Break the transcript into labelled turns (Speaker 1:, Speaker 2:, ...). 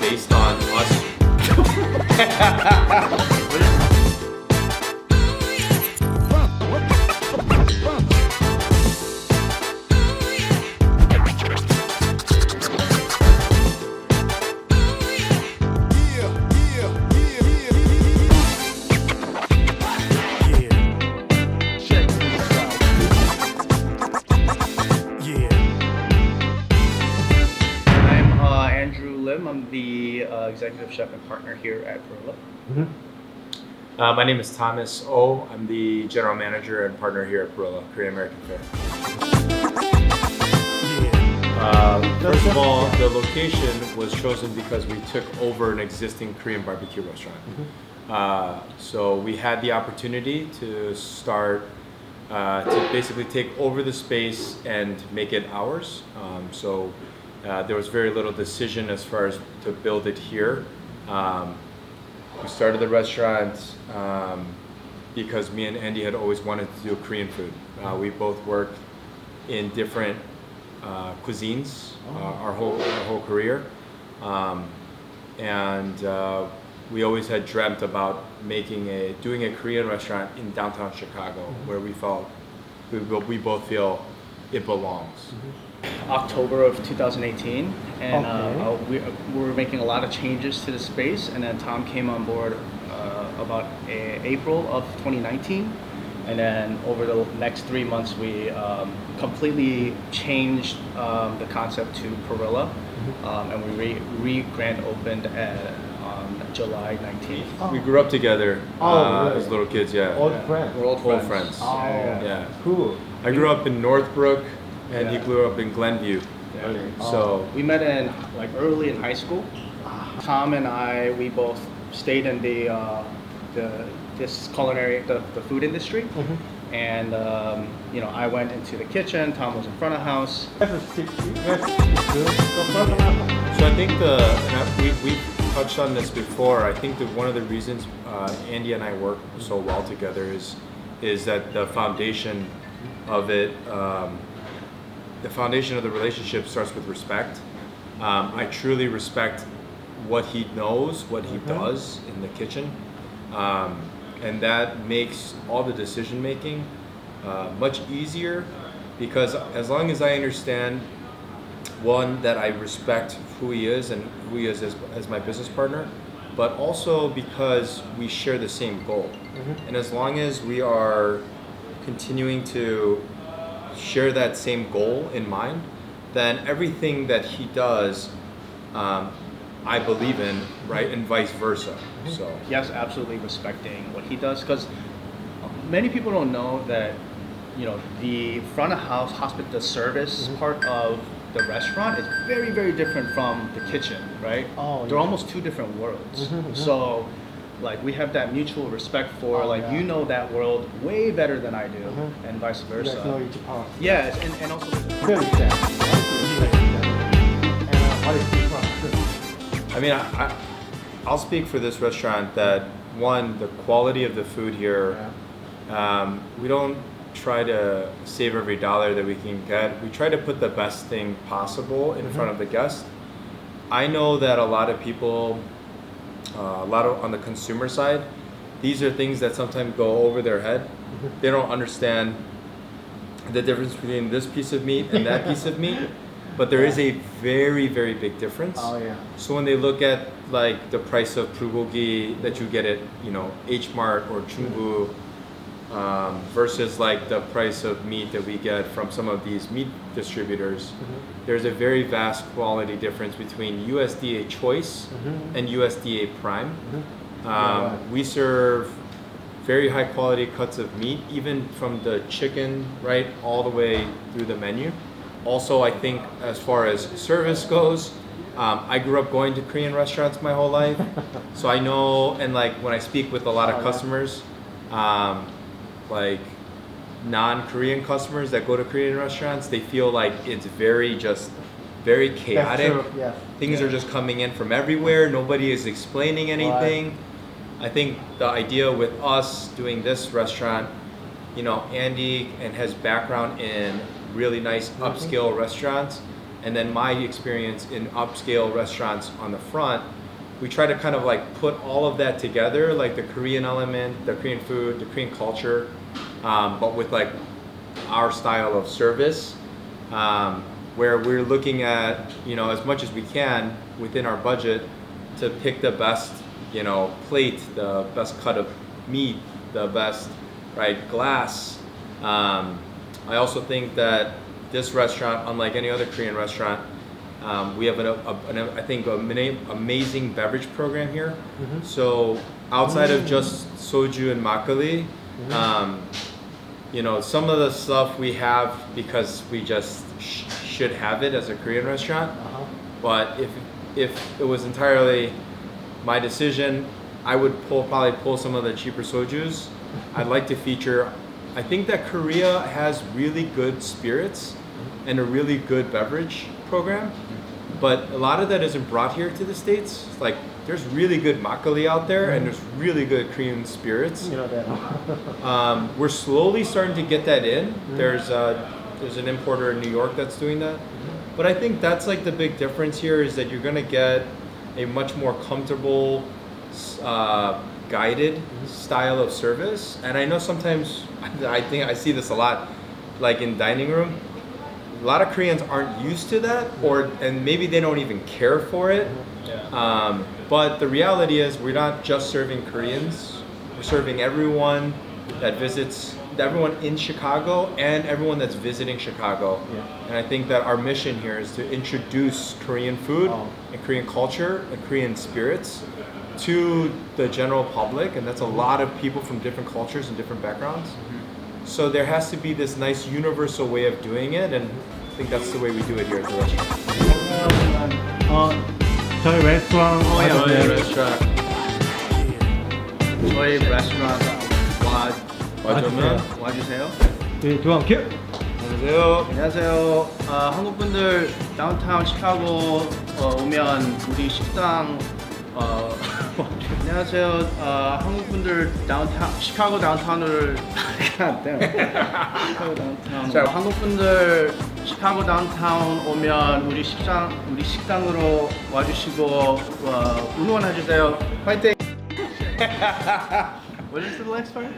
Speaker 1: based on us.
Speaker 2: I'm the executive chef and partner here at Perilla.
Speaker 1: My name is Thomas Oh. I'm the general manager and partner here at Perilla Korean American Fare. First of all, the location was chosen because we took over an existing Korean barbecue restaurant. So we had the opportunity to start to basically take over the space and make it ours. There was very little decision as far as to build it here. We started the restaurant because me and Andy had always wanted to do Korean food. We both worked in different cuisines our whole career, and we always had dreamt about doing a Korean restaurant in downtown Chicago, where we felt we both feel it belongs.
Speaker 2: October of 2018, and we were making a lot of changes to the space, and then Tom came on board about April of 2019, and then over the next 3 months we completely changed the concept to Perilla, and we grand opened on July 19th.
Speaker 1: We grew up together
Speaker 3: really?
Speaker 1: as little kids, yeah.
Speaker 3: Old friends.
Speaker 2: We're old friends.
Speaker 3: Oh,
Speaker 1: Yeah.
Speaker 3: cool.
Speaker 1: I grew up in Northbrook, and he grew up in Glenview. So
Speaker 2: We met in early in high school. Tom and I, we both stayed in the food industry, and I went into the kitchen. Tom was in front of house.
Speaker 1: So I think we touched on this before. I think that one of the reasons Andy and I work so well together is that the foundation of it. The foundation of the relationship starts with respect. I truly respect what he knows, what he does in the kitchen, and that makes all the decision making much easier, because as long as I understand, one, that I respect who he is and who he is as my business partner, but also because we share the same goal. And as long as we are continuing to share that same goal in mind, then everything that he does, I believe in, right, and vice versa. So
Speaker 2: Yes, absolutely respecting what he does, because many people don't know that the front of house the service part of the restaurant is very, very different from the kitchen, right? They're almost two different worlds. So we have that mutual respect for that world way better than I do, and vice versa.
Speaker 3: You know each other.
Speaker 2: Yes, and also
Speaker 3: Very sad. What is different?
Speaker 1: I mean, I'll speak for this restaurant that, one, the quality of the food here, we don't try to save every dollar that we can get. We try to put the best thing possible in front of the guest. I know that a lot of people, on the consumer side, these are things that sometimes go over their head. They don't understand the difference between this piece of meat and that piece of meat, but there is a very, very big difference. So when they look at the price of bulgogi that you get at H Mart or Chungbu versus the price of meat that we get from some of these meat distributors, there's a very vast quality difference between USDA Choice and USDA Prime. We serve very high quality cuts of meat, even from the chicken, right, all the way through the menu. Also, I think as far as service goes, I grew up going to Korean restaurants my whole life, so I know, and when I speak with a lot of customers, non-Korean customers that go to Korean restaurants, they feel like it's very chaotic. Things are just coming in from everywhere. Nobody is explaining anything. I think the idea with us doing this restaurant, Andy and his background in really nice upscale restaurants, and then my experience in upscale restaurants on the front, we try to kind of like put all of that together, like the Korean element, the Korean food, the Korean culture, but with like our style of service, where we're looking at, you know, as much as we can within our budget to pick the best, you know, plate, the best cut of meat, the best, right, glass. I also think that this restaurant, unlike any other Korean restaurant, we have I think an amazing beverage program here. So outside of just soju and makgeolli, you know, some of the stuff we have because we just should have it as a Korean restaurant. But if it was entirely my decision, I would probably pull some of the cheaper sojus. I'd like to feature. I think that Korea has really good spirits and a really good beverage program, but a lot of that isn't brought here to the States. Like there's really good makgeolli out there, and there's really good Korean spirits.
Speaker 3: You know that.
Speaker 1: We're slowly starting to get that in. There's an importer in New York that's doing that, but I think that's like the big difference here is that you're gonna get a much more comfortable, guided style of service. And I know sometimes I think I see this a lot, like in dining room. A lot of Koreans aren't used to that, and maybe they don't even care for it. But the reality is, we're not just serving Koreans. We're serving everyone that visits, everyone in Chicago, and everyone that's visiting Chicago. And I think that our mission here is to introduce Korean food and Korean culture and Korean spirits to the general public, and that's a lot of people from different cultures and different backgrounds. So there has to be this nice universal way of doing it, and I think that's the way we do it here at the restaurant.
Speaker 3: 저희 레스토랑
Speaker 2: 저희 레스토랑 와주세요.
Speaker 3: 네, 두방 큐.
Speaker 1: 안녕하세요.
Speaker 2: 안녕하세요. 한국 분들 다운타운 시카고 오면 우리 식당 안녕하세요. 한국 분들 시카고 다운타운을 한국 분들 시카고 다운타운 오면 우리 식당으로 와주시고 응원해 주세요. 파이팅. What is the next part?